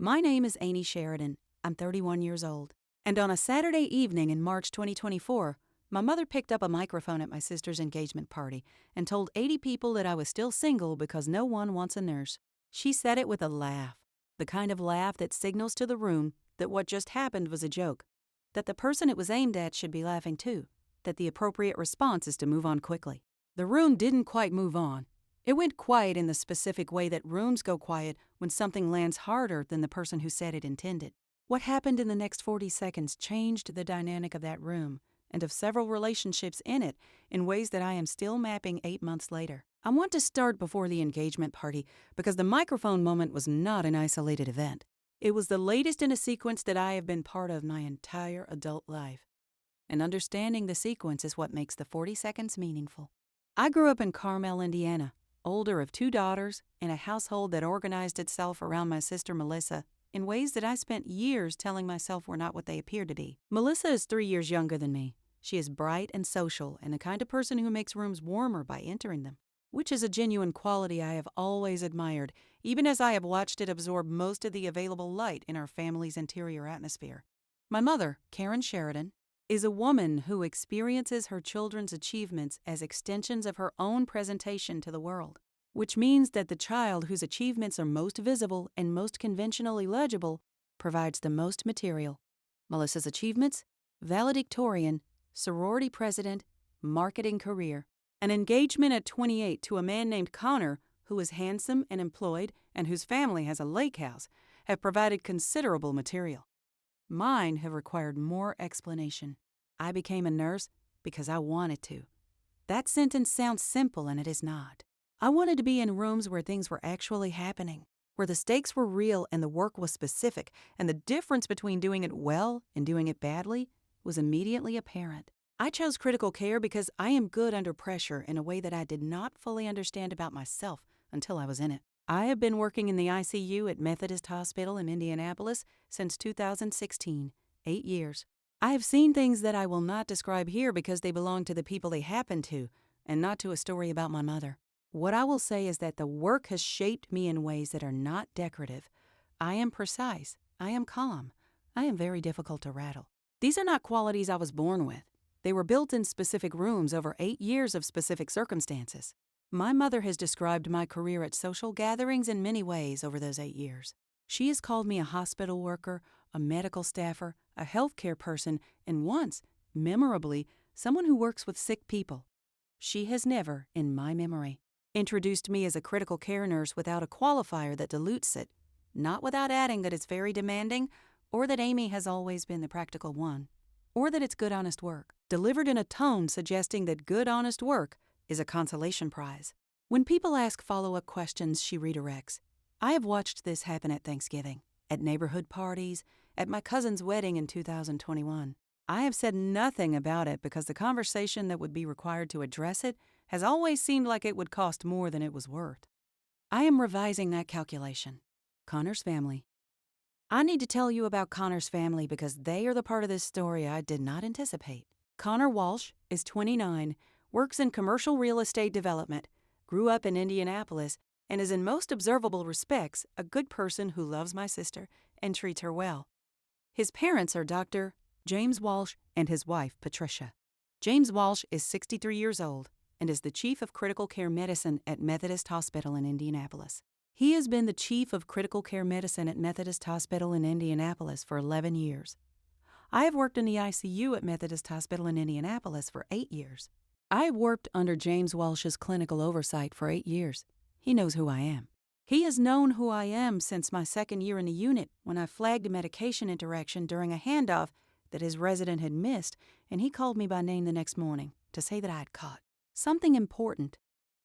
My name is Amy Sheridan. I'm 31 years old. And on a Saturday evening in March 2024, my mother picked up a microphone at my sister's engagement party and told 80 people that I was still single because no one wants a nurse. She said it with a laugh, the kind of laugh that signals to the room that what just happened was a joke, that the person it was aimed at should be laughing too, that the appropriate response is to move on quickly. The room didn't quite move on. It went quiet in the specific way that rooms go quiet when something lands harder than the person who said it intended. What happened in the next 40 seconds changed the dynamic of that room and of several relationships in it in ways that I am still mapping 8 months later. I want to start before the engagement party because the microphone moment was not an isolated event. It was the latest in a sequence that I have been part of my entire adult life. And understanding the sequence is what makes the 40 seconds meaningful. I grew up in Carmel, Indiana, older of 2 daughters, in a household that organized itself around my sister Melissa in ways that I spent years telling myself were not what they appeared to be. Melissa is 3 years younger than me. She is bright and social and the kind of person who makes rooms warmer by entering them, which is a genuine quality I have always admired, even as I have watched it absorb most of the available light in our family's interior atmosphere. My mother, Karen Sheridan, is a woman who experiences her children's achievements as extensions of her own presentation to the world, which means that the child whose achievements are most visible and most conventionally legible provides the most material. Melissa's achievements: valedictorian, sorority president, marketing career. An engagement at 28 to a man named Connor, who is handsome and employed and whose family has a lake house, have provided considerable material. Mine have required more explanation. I became a nurse because I wanted to. That sentence sounds simple, and it is not. I wanted to be in rooms where things were actually happening, where the stakes were real and the work was specific, and the difference between doing it well and doing it badly was immediately apparent. I chose critical care because I am good under pressure in a way that I did not fully understand about myself until I was in it. I have been working in the ICU at Methodist Hospital in Indianapolis since 2016, 8 years. I have seen things that I will not describe here because they belong to the people they happen to, and not to a story about my mother. What I will say is that the work has shaped me in ways that are not decorative. I am precise. I am calm. I am very difficult to rattle. These are not qualities I was born with. They were built in specific rooms over 8 years of specific circumstances. My mother has described my career at social gatherings in many ways over those 8 years. She has called me a hospital worker, a medical staffer, a healthcare person, and once, memorably, someone who works with sick people. She has never, in my memory, introduced me as a critical care nurse without a qualifier that dilutes it, not without adding that it's very demanding, or that Amy has always been the practical one, or that it's good, honest work, delivered in a tone suggesting that good, honest work is a consolation prize. When people ask follow-up questions, she redirects. I have watched this happen at Thanksgiving, at neighborhood parties, at my cousin's wedding in 2021. I have said nothing about it because the conversation that would be required to address it has always seemed like it would cost more than it was worth. I am revising that calculation. Connor's family. I need to tell you about Connor's family because they are the part of this story I did not anticipate. Connor Walsh is 29, works in commercial real estate development, grew up in Indianapolis, and is in most observable respects a good person who loves my sister and treats her well. His parents are Dr. James Walsh and his wife, Patricia. James Walsh is 63 years old and is the chief of critical care medicine at Methodist Hospital in Indianapolis. He has been the chief of critical care medicine at Methodist Hospital in Indianapolis for 11 years. I have worked in the ICU at Methodist Hospital in Indianapolis for 8 years. I have worked under James Walsh's clinical oversight for 8 years. He knows who I am. He has known who I am since my second year in the unit when I flagged a medication interaction during a handoff that his resident had missed, and he called me by name the next morning to say that I had caught something important.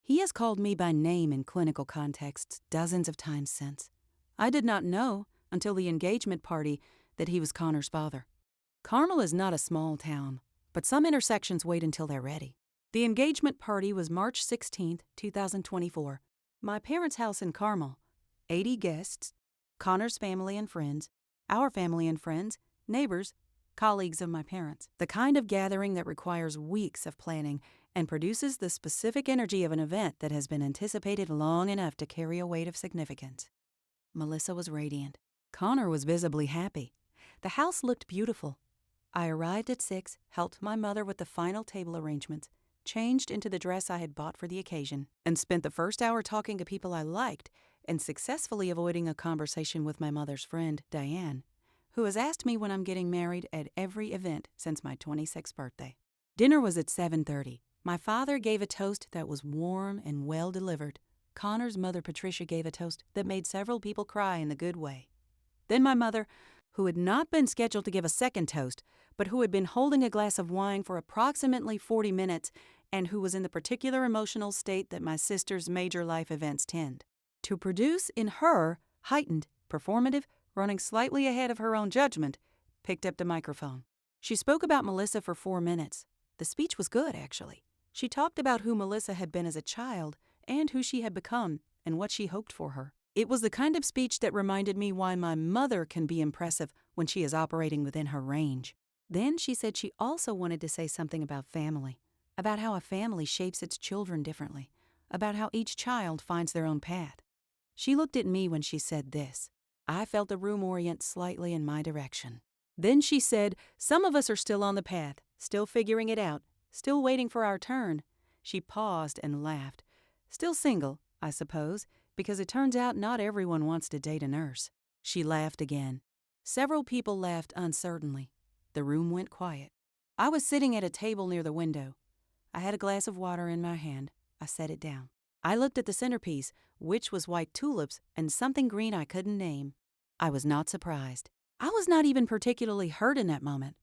He has called me by name in clinical contexts dozens of times since. I did not know until the engagement party that he was Connor's father. Carmel is not a small town, but some intersections wait until they're ready. The engagement party was March 16, 2024. My parents' house in Carmel. 80 guests, Connor's family and friends, our family and friends, neighbors, colleagues of my parents. The kind of gathering that requires weeks of planning and produces the specific energy of an event that has been anticipated long enough to carry a weight of significance. Melissa was radiant. Connor was visibly happy. The house looked beautiful. I arrived at 6, helped my mother with the final table arrangements, changed into the dress I had bought for the occasion, and spent the first hour talking to people I liked and successfully avoiding a conversation with my mother's friend, Diane, who has asked me when I'm getting married at every event since my 26th birthday. Dinner was at 7:30. My father gave a toast that was warm and well delivered. Connor's mother, Patricia, gave a toast that made several people cry in the good way. Then my mother, who had not been scheduled to give a second toast, but who had been holding a glass of wine for approximately 40 minutes and who was in the particular emotional state that my sister's major life events tend to produce in her, heightened, performative, running slightly ahead of her own judgment, picked up the microphone. She spoke about Melissa for 4 minutes. The speech was good, actually. She talked about who Melissa had been as a child and who she had become and what she hoped for her. It was the kind of speech that reminded me why my mother can be impressive when she is operating within her range. Then she said she also wanted to say something about family, about how a family shapes its children differently, about how each child finds their own path. She looked at me when she said this. I felt the room orient slightly in my direction. Then she said, "Some of us are still on the path, still figuring it out, still waiting for our turn." She paused and laughed. "Still single, I suppose, because it turns out not everyone wants to date a nurse." She laughed again. Several people laughed uncertainly. The room went quiet. I was sitting at a table near the window. I had a glass of water in my hand. I set it down. I looked at the centerpiece, which was white tulips and something green I couldn't name. I was not surprised. I was not even particularly hurt in that moment.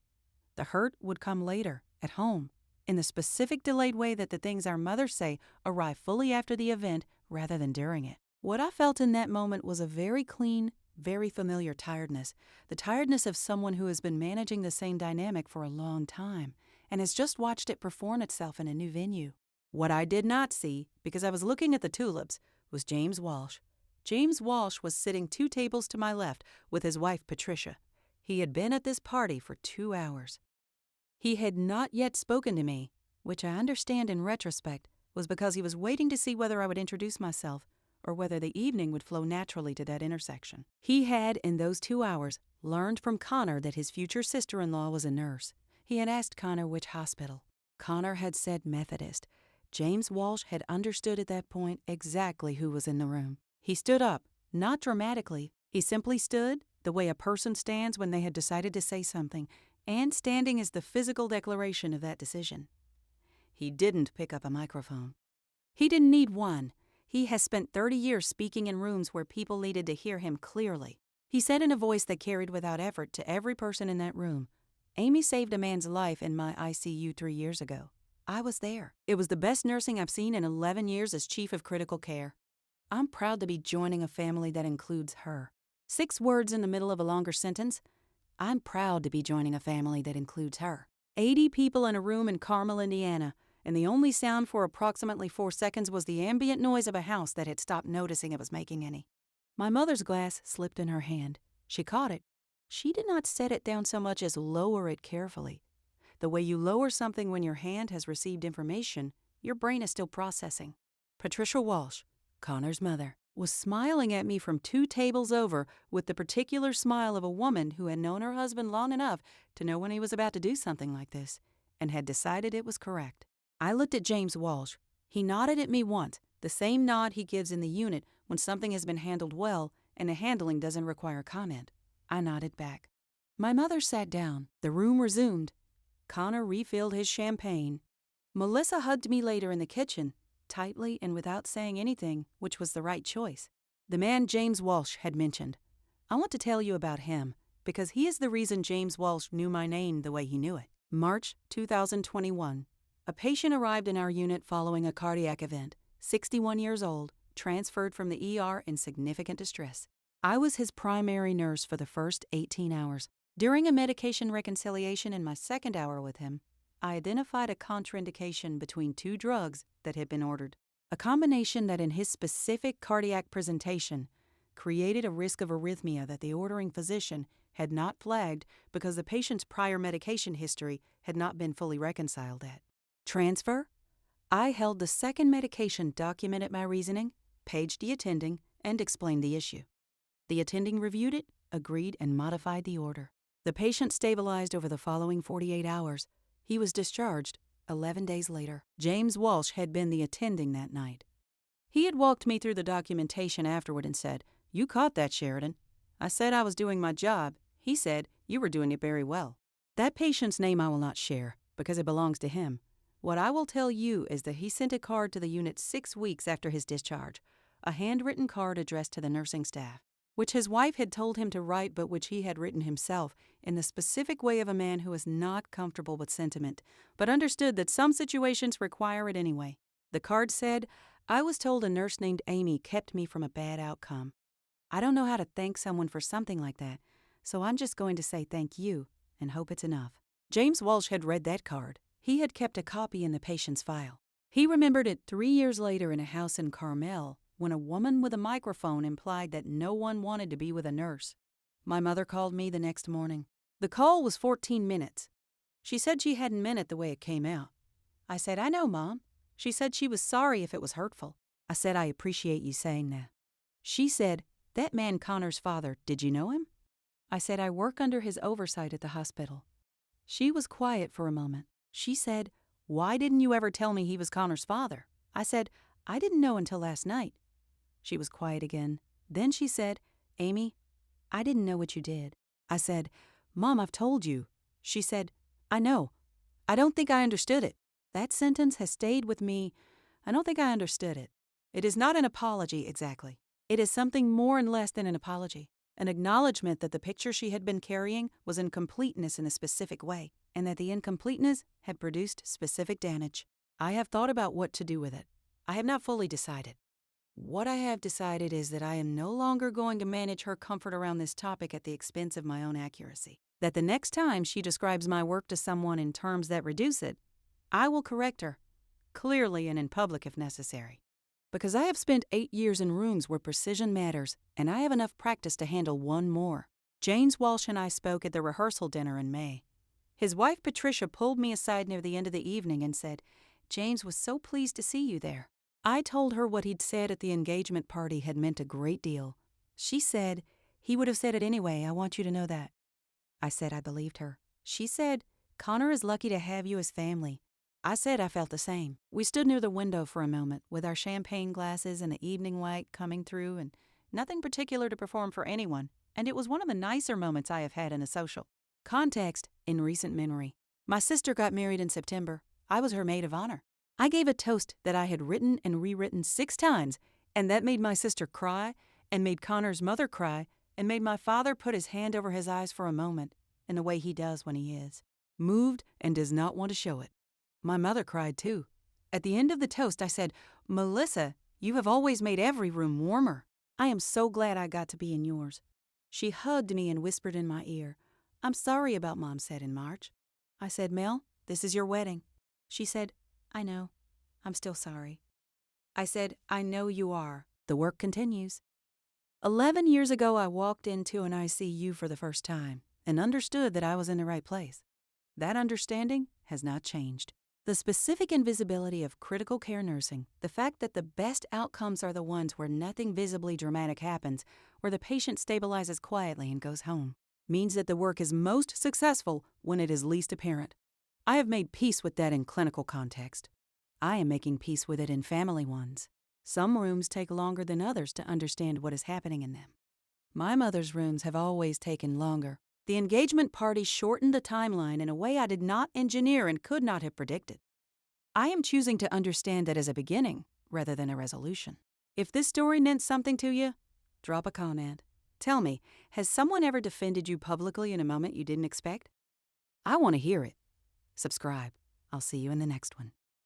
The hurt would come later, at home, in the specific delayed way that the things our mothers say arrive fully after the event rather than during it. What I felt in that moment was a very clean, very familiar tiredness, the tiredness of someone who has been managing the same dynamic for a long time and has just watched it perform itself in a new venue. What I did not see, because I was looking at the tulips, was James Walsh. James Walsh was sitting 2 tables to my left with his wife, Patricia. He had been at this party for 2 hours. He had not yet spoken to me, which I understand in retrospect was because he was waiting to see whether I would introduce myself or whether the evening would flow naturally to that intersection. He had, in those 2 hours, learned from Connor that his future sister-in-law was a nurse. He had asked Connor which hospital. Connor had said Methodist. James Walsh had understood at that point exactly who was in the room. He stood up, not dramatically. He simply stood the way a person stands when they had decided to say something, and standing is the physical declaration of that decision. He didn't pick up a microphone. He didn't need one. He has spent 30 years speaking in rooms where people needed to hear him clearly. He said in a voice that carried without effort to every person in that room, "Amy saved a man's life in my ICU 3 years ago. I was there. It was the best nursing I've seen in 11 years as chief of critical care. I'm proud to be joining a family that includes her." 6 words in the middle of a longer sentence. I'm proud to be joining a family that includes her. 80 people in a room in Carmel, Indiana, and the only sound for approximately 4 seconds was the ambient noise of a house that had stopped noticing it was making any. My mother's glass slipped in her hand. She caught it. She did not set it down so much as lower it carefully. The way you lower something when your hand has received information, your brain is still processing. Patricia Walsh, Connor's mother, was smiling at me from 2 tables over with the particular smile of a woman who had known her husband long enough to know when he was about to do something like this and had decided it was correct. I looked at James Walsh. He nodded at me once, the same nod he gives in the unit when something has been handled well and the handling doesn't require comment. I nodded back. My mother sat down. The room resumed. Connor refilled his champagne. Melissa hugged me later in the kitchen, tightly and without saying anything, which was the right choice. The man James Walsh had mentioned. I want to tell you about him, because he is the reason James Walsh knew my name the way he knew it. March 2021. A patient arrived in our unit following a cardiac event, 61 years old, transferred from the ER in significant distress. I was his primary nurse for the first 18 hours. During a medication reconciliation in my second hour with him, I identified a contraindication between 2 drugs that had been ordered, a combination that in his specific cardiac presentation created a risk of arrhythmia that the ordering physician had not flagged because the patient's prior medication history had not been fully reconciled at. Transfer? I held the second medication, documented my reasoning, paged the attending, and explained the issue. The attending reviewed it agreed, and modified the order. The patient stabilized over the following 48 hours. He was discharged 11 days later. James Walsh had been the attending that night. He had walked me through the documentation afterward and said, "You caught that, Sheridan." I said I was doing my job. He said, "You were doing it very well." That patient's name I will not share, because it belongs to him. What I will tell you is that he sent a card to the unit 6 weeks after his discharge, a handwritten card addressed to the nursing staff, which his wife had told him to write but which he had written himself in the specific way of a man who is not comfortable with sentiment, but understood that some situations require it anyway. The card said, "I was told a nurse named Amy kept me from a bad outcome. I don't know how to thank someone for something like that, so I'm just going to say thank you and hope it's enough." James Walsh had read that card. He had kept a copy in the patient's file. He remembered it 3 years later in a house in Carmel when a woman with a microphone implied that no one wanted to be with a nurse. My mother called me the next morning. The call was 14 minutes. She said she hadn't meant it the way it came out. I said, "I know, Mom." She said she was sorry if it was hurtful. I said, "I appreciate you saying that." She said, "That man Connor's father, did you know him?" I said, "I work under his oversight at the hospital." She was quiet for a moment. She said, "Why didn't you ever tell me he was Connor's father?" I said, "I didn't know until last night." She was quiet again. Then she said, "Amy, I didn't know what you did." I said, "Mom, I've told you." She said, "I know. I don't think I understood it." That sentence has stayed with me. I don't think I understood it. It is not an apology exactly. It is something more and less than an apology. An acknowledgement that the picture she had been carrying was incompleteness in a specific way, and that the incompleteness had produced specific damage. I have thought about what to do with it. I have not fully decided. What I have decided is that I am no longer going to manage her comfort around this topic at the expense of my own accuracy. That the next time she describes my work to someone in terms that reduce it, I will correct her, clearly and in public if necessary. Because I have spent 8 years in rooms where precision matters, and I have enough practice to handle one more. James Walsh and I spoke at the rehearsal dinner in May. His wife Patricia pulled me aside near the end of the evening and said, "James was so pleased to see you there." I told her what he'd said at the engagement party had meant a great deal. She said, "He would have said it anyway, I want you to know that." I said I believed her. She said, "Connor is lucky to have you as family." I said I felt the same. We stood near the window for a moment, with our champagne glasses and the evening light coming through, and nothing particular to perform for anyone, and it was one of the nicer moments I have had in a social. Context in recent memory. My sister got married in September. I was her maid of honor. I gave a toast that I had written and rewritten 6 times, and that made my sister cry, and made Connor's mother cry, and made my father put his hand over his eyes for a moment, in the way he does when he is moved and does not want to show it. My mother cried too. At the end of the toast, I said, "Melissa, you have always made every room warmer. I am so glad I got to be in yours." She hugged me and whispered in my ear, "I'm sorry about Mom said in March." I said, "Mel, this is your wedding." She said, "I know. I'm still sorry." I said, "I know you are. The work continues." 11 years ago, I walked into an ICU for the first time and understood that I was in the right place. That understanding has not changed. The specific invisibility of critical care nursing, the fact that the best outcomes are the ones where nothing visibly dramatic happens, where the patient stabilizes quietly and goes home, means that the work is most successful when it is least apparent. I have made peace with that in clinical context. I am making peace with it in family ones. Some rooms take longer than others to understand what is happening in them. My mother's rooms have always taken longer. The engagement party shortened the timeline in a way I did not engineer and could not have predicted. I am choosing to understand that as a beginning rather than a resolution. If this story meant something to you, drop a comment. Tell me, has someone ever defended you publicly in a moment you didn't expect? I want to hear it. Subscribe. I'll see you in the next one.